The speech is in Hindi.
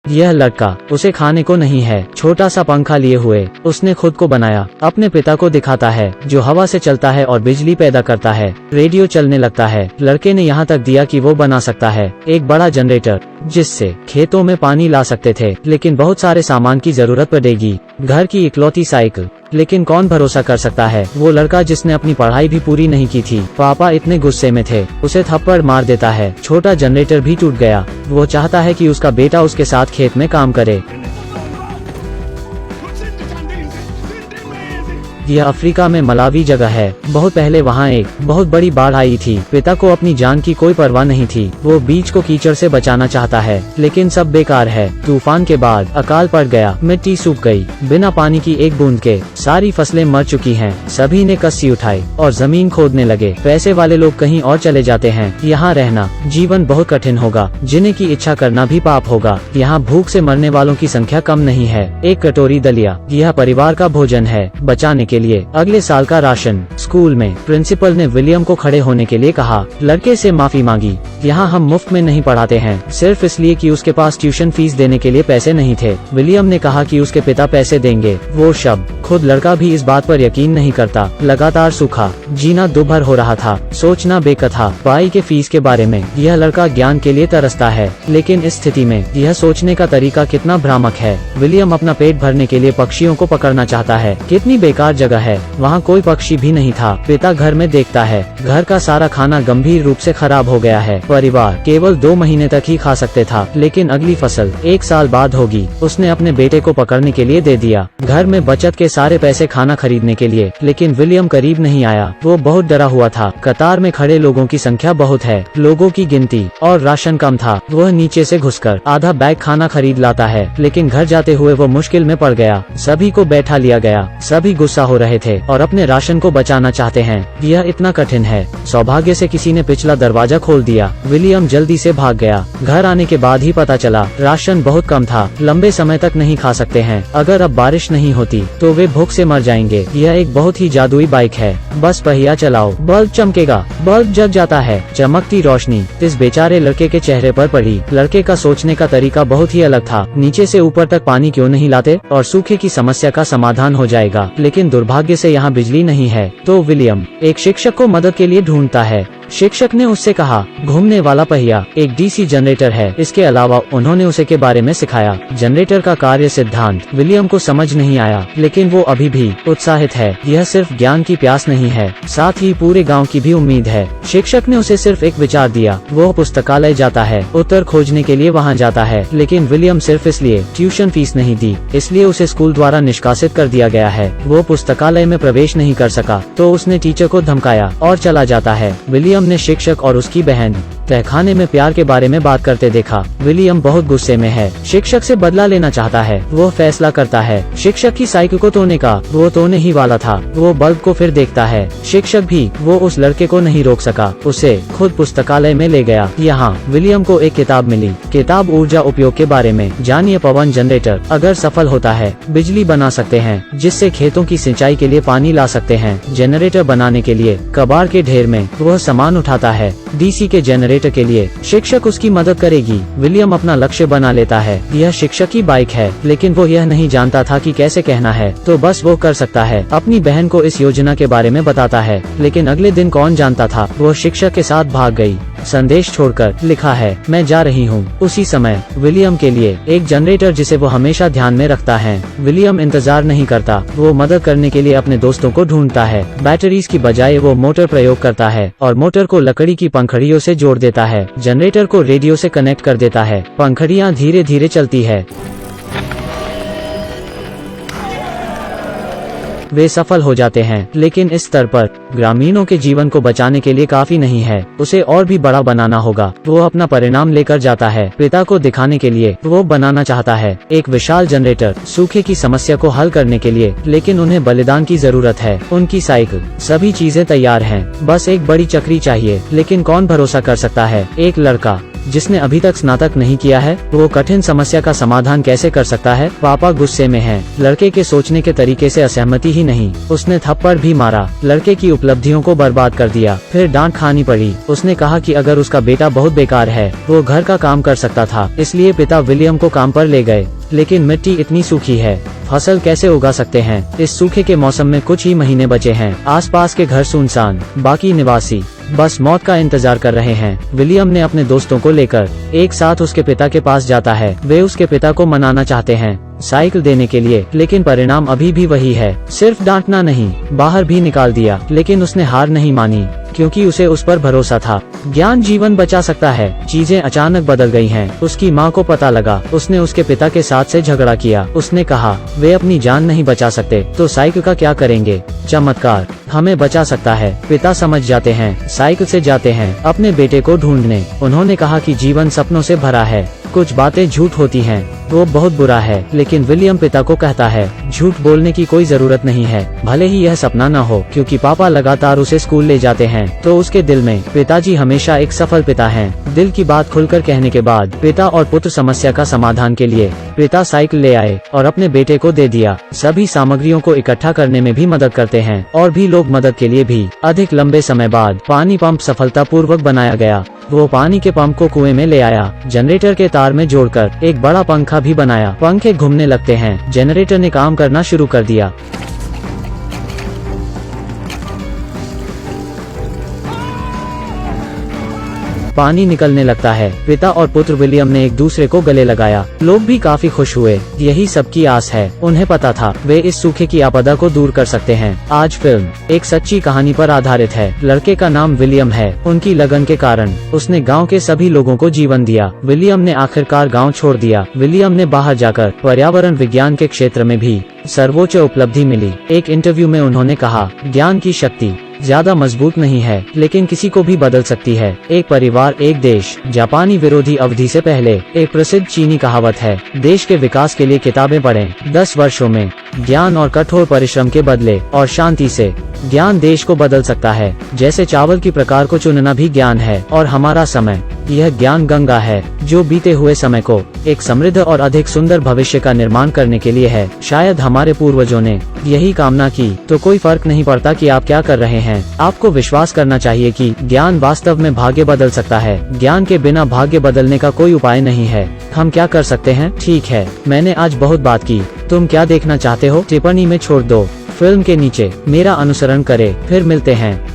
यह लड़का उसे खाने को नहीं है, छोटा सा पंखा लिए हुए उसने खुद को बनाया। अपने पिता को दिखाता है जो हवा से चलता है और बिजली पैदा करता है। रेडियो चलने लगता है। लड़के ने यहाँ तक दिया कि वो बना सकता है एक बड़ा जनरेटर जिससे खेतों में पानी ला सकते थे, लेकिन बहुत सारे सामान की जरूरत पड़ेगी। घर की इकलौती साइकिल, लेकिन कौन भरोसा कर सकता है। वो लड़का जिसने अपनी पढ़ाई भी पूरी नहीं की थी। पापा इतने गुस्से में थे, उसे थप्पड़ मार देता है। छोटा जनरेटर भी टूट गया। वो चाहता है कि उसका बेटा उसके साथ खेत में काम करे। यह अफ्रीका में मलावी जगह है। बहुत पहले वहाँ एक बहुत बड़ी बाढ़ आई थी। पिता को अपनी जान की कोई परवाह नहीं थी। वो बीज को कीचड़ से बचाना चाहता है, लेकिन सब बेकार है। तूफान के बाद अकाल पड़ गया, मिट्टी सूख गई, बिना पानी की एक बूंद के सारी फसलें मर चुकी हैं। सभी ने कस्सी उठाई और जमीन खोदने लगे। पैसे वाले लोग कहीं और चले जाते हैं। यहाँ रहना जीवन बहुत कठिन होगा। जीने की इच्छा करना भी पाप होगा। यहाँ भूख से मरने वालों की संख्या कम नहीं है। एक कटोरी दलिया, यह परिवार का भोजन है। बचाने के लिए अगले साल का राशन। स्कूल में प्रिंसिपल ने विलियम को खड़े होने के लिए कहा। लड़के से माफी मांगी। यहाँ हम मुफ्त में नहीं पढ़ाते हैं, सिर्फ इसलिए कि उसके पास ट्यूशन फीस देने के लिए पैसे नहीं थे। विलियम ने कहा कि उसके पिता पैसे देंगे। वो शब्द खुद लड़का भी इस बात पर यकीन नहीं करता। लगातार सूखा, जीना दुभर हो रहा था, सोचना बेकथा। पढ़ाई के फीस के बारे में यह लड़का ज्ञान के लिए तरसता है, लेकिन इस स्थिति में यह सोचने का तरीका कितना भ्रामक है। विलियम अपना पेट भरने के लिए पक्षियों को पकड़ना चाहता है। कितनी बेकार जगह है, वहाँ कोई पक्षी भी नहीं था। पिता घर में देखता है, घर का सारा खाना गंभीर रूप से खराब हो गया है। परिवार केवल 2 महीने तक ही खा सकते था, लेकिन अगली फसल 1 साल बाद होगी। उसने अपने बेटे को पकड़ने के लिए दे दिया, घर में बचत के सारे पैसे खाना खरीदने के लिए, लेकिन विलियम करीब नहीं आया। वो बहुत डरा हुआ था। कतार में खड़े लोगों की संख्या बहुत है, लोगों की गिनती और राशन कम था। वह नीचे से घुसकर आधा बैग खाना खरीद लाता है, लेकिन घर जाते हुए वो मुश्किल में पड़ गया। सभी को बैठा लिया गया, सभी गुस्सा हो रहे थे और अपने राशन को बचाना चाहते हैं। यह इतना कठिन है। सौभाग्य से किसी ने पिछला दरवाजा खोल दिया। विलियम जल्दी से भाग गया। घर आने के बाद ही पता चला राशन बहुत कम था, लंबे समय तक नहीं खा सकते हैं। अगर अब बारिश नहीं होती तो वे भूख से मर जाएंगे। यह एक बहुत ही जादुई बाइक है। बस पहिया चलाओ, बल्ब चमकेगा। बल्ब जग जाता है। चमकती रोशनी इस बेचारे लड़के के चेहरे पर पड़ी। लड़के का सोचने का तरीका बहुत ही अलग था। नीचे से ऊपर तक पानी क्यों नहीं लाते और सूखे की समस्या का समाधान हो जाएगा। लेकिन दुर्भाग्य से यहाँ बिजली नहीं है। तो विलियम एक शिक्षक को मदद के लिए ढूंढता है। शिक्षक ने उससे कहा, घूमने वाला पहिया एक डीसी जनरेटर है। इसके अलावा उन्होंने उसे के बारे में सिखाया। जनरेटर का कार्य सिद्धांत विलियम को समझ नहीं आया, लेकिन वो अभी भी उत्साहित है। यह सिर्फ ज्ञान की प्यास नहीं है, साथ ही पूरे गांव की भी उम्मीद है। शिक्षक ने उसे सिर्फ एक विचार दिया। वो पुस्तकालय जाता है, उत्तर खोजने के लिए वहाँ जाता है। लेकिन विलियम सिर्फ इसलिए ट्यूशन फीस नहीं दी, इसलिए उसे स्कूल द्वारा निष्कासित कर दिया गया है। वो पुस्तकालय में प्रवेश नहीं कर सका, तो उसने टीचर को धमकाया और चला जाता है। विलियम ने शिक्षक और उसकी बहन तहखाने में प्यार के बारे में बात करते देखा। विलियम बहुत गुस्से में है। शिक्षक से बदला लेना चाहता है। वो फैसला करता है शिक्षक की साइकिल को तोड़ने का। वो तोड़ने ही वाला था। वो बल्ब को फिर देखता है। शिक्षक भी वो उस लड़के को नहीं रोक सका, उसे खुद पुस्तकालय में ले गया। यहाँ विलियम को एक किताब मिली। किताब ऊर्जा उपयोग के बारे में। जानिए, पवन जनरेटर अगर सफल होता है, बिजली बना सकते हैं, जिससे खेतों की सिंचाई के लिए पानी ला सकते हैं। जनरेटर बनाने के लिए कबाड़ के ढेर में वह सामान उठाता है। डीसी के जनरेटर के लिए शिक्षक उसकी मदद करेगी। विलियम अपना लक्ष्य बना लेता है। यह शिक्षक की बाइक है, लेकिन वो यह नहीं जानता था कि कैसे कहना है, तो बस वो कर सकता है। अपनी बहन को इस योजना के बारे में बताता है, लेकिन अगले दिन कौन जानता था वो शिक्षक के साथ भाग गई। संदेश छोड़कर लिखा है, मैं जा रही हूँ। उसी समय विलियम के लिए एक जनरेटर जिसे वो हमेशा ध्यान में रखता है। विलियम इंतजार नहीं करता। वो मदद करने के लिए अपने दोस्तों को ढूंढता है। बैटरीज की बजाय वो मोटर प्रयोग करता है और मोटर को लकड़ी की पंखड़ियों से जोड़ देता है। जनरेटर को रेडियो से कनेक्ट कर देता है। पंखड़ियाँ धीरे धीरे चलती है। वे सफल हो जाते हैं, लेकिन इस स्तर पर ग्रामीणों के जीवन को बचाने के लिए काफी नहीं है। उसे और भी बड़ा बनाना होगा। वो अपना परिणाम लेकर जाता है। पिता को दिखाने के लिए वो बनाना चाहता है एक विशाल जनरेटर सूखे की समस्या को हल करने के लिए, लेकिन उन्हें बलिदान की जरूरत है। उनकी साइकिल, सभी चीजें तैयार हैं, बस एक बड़ी चक्री चाहिए। लेकिन कौन भरोसा कर सकता है? एक लड़का जिसने अभी तक स्नातक नहीं किया है वो कठिन समस्या का समाधान कैसे कर सकता है। पापा गुस्से में हैं। लड़के के सोचने के तरीके से असहमति ही नहीं, उसने थप्पड़ भी मारा, लड़के की उपलब्धियों को बर्बाद कर दिया। फिर डांट खानी पड़ी। उसने कहा कि अगर उसका बेटा बहुत बेकार है वो घर का काम कर सकता था, इसलिए पिता विलियम को काम पर ले गए। लेकिन मिट्टी इतनी सूखी है, फसल कैसे उगा सकते हैं। इस सूखे के मौसम में कुछ ही महीने बचे हैं। आसपास के घर सुनसान, बाकी निवासी बस मौत का इंतजार कर रहे हैं। विलियम ने अपने दोस्तों को लेकर एक साथ उसके पिता के पास जाता है। वे उसके पिता को मनाना चाहते हैं साइकिल देने के लिए, लेकिन परिणाम अभी भी वही है। सिर्फ डांटना नहीं, बाहर भी निकाल दिया। लेकिन उसने हार नहीं मानी, क्योंकि उसे उस पर भरोसा था। ज्ञान जीवन बचा सकता है। चीजें अचानक बदल गई हैं। उसकी माँ को पता लगा। उसने उसके पिता के साथ से झगड़ा किया। उसने कहा वे अपनी जान नहीं बचा सकते तो साइकिल का क्या करेंगे। चमत्कार हमें बचा सकता है। पिता समझ जाते हैं, साइकिल से जाते हैं अपने बेटे को ढूंढने। उन्होंने कहा कि जीवन सपनों से भरा है, कुछ बातें झूठ होती हैं, वो बहुत बुरा है। लेकिन विलियम पिता को कहता है झूठ बोलने की कोई जरूरत नहीं है, भले ही यह सपना न हो। क्योंकि पापा लगातार उसे स्कूल ले जाते हैं तो उसके दिल में पिताजी हमेशा एक सफल पिता हैं। दिल की बात खुलकर कहने के बाद पिता और पुत्र समस्या का समाधान के लिए पिता साइकिल ले आए और अपने बेटे को दे दिया। सभी सामग्रियों को इकट्ठा करने में भी मदद करते हैं और भी लोग मदद के लिए भी। अधिक लंबे समय बाद पानी पंप सफलतापूर्वक बनाया गया। वो पानी के पंप को कुएं में ले आया, जनरेटर के तार में जोड़कर एक बड़ा पंखा भी बनाया। पंखे घूमने लगते हैं। जनरेटर ने काम करना शुरू कर दिया। पानी निकलने लगता है। पिता और पुत्र विलियम ने एक दूसरे को गले लगाया। लोग भी काफी खुश हुए। यही सबकी आस है। उन्हें पता था वे इस सूखे की आपदा को दूर कर सकते हैं। आज फिल्म एक सच्ची कहानी पर आधारित है। लड़के का नाम विलियम है। उनकी लगन के कारण उसने गांव के सभी लोगों को जीवन दिया। विलियम ने आखिरकार गांव छोड़ दिया। विलियम ने बाहर जाकर पर्यावरण विज्ञान के क्षेत्र में भी सर्वोच्च उपलब्धि मिली। एक इंटरव्यू में उन्होंने कहा ज्ञान की शक्ति ज्यादा मजबूत नहीं है, लेकिन किसी को भी बदल सकती है। एक परिवार एक देश। जापानी विरोधी अवधि से पहले एक प्रसिद्ध चीनी कहावत है, देश के विकास के लिए किताबें पढ़ें। 10 वर्षों में ज्ञान और कठोर परिश्रम के बदले और शांति से ज्ञान देश को बदल सकता है। जैसे चावल की प्रकार को चुनना भी ज्ञान है और हमारा समय यह ज्ञान गंगा है जो बीते हुए समय को एक समृद्ध और अधिक सुंदर भविष्य का निर्माण करने के लिए है। शायद हमारे पूर्वजों ने यही कामना की। तो कोई फर्क नहीं पड़ता कि आप क्या कर रहे हैं। आपको विश्वास करना चाहिए कि ज्ञान वास्तव में भाग्य बदल सकता है। ज्ञान के बिना भाग्य बदलने का कोई उपाय नहीं है। हम क्या कर सकते हैं? ठीक है, मैंने आज बहुत बात की। तुम क्या देखना चाहते हो टिप्पणी में छोड़ दो। फिल्म के नीचे मेरा अनुसरण करें। फिर मिलते हैं।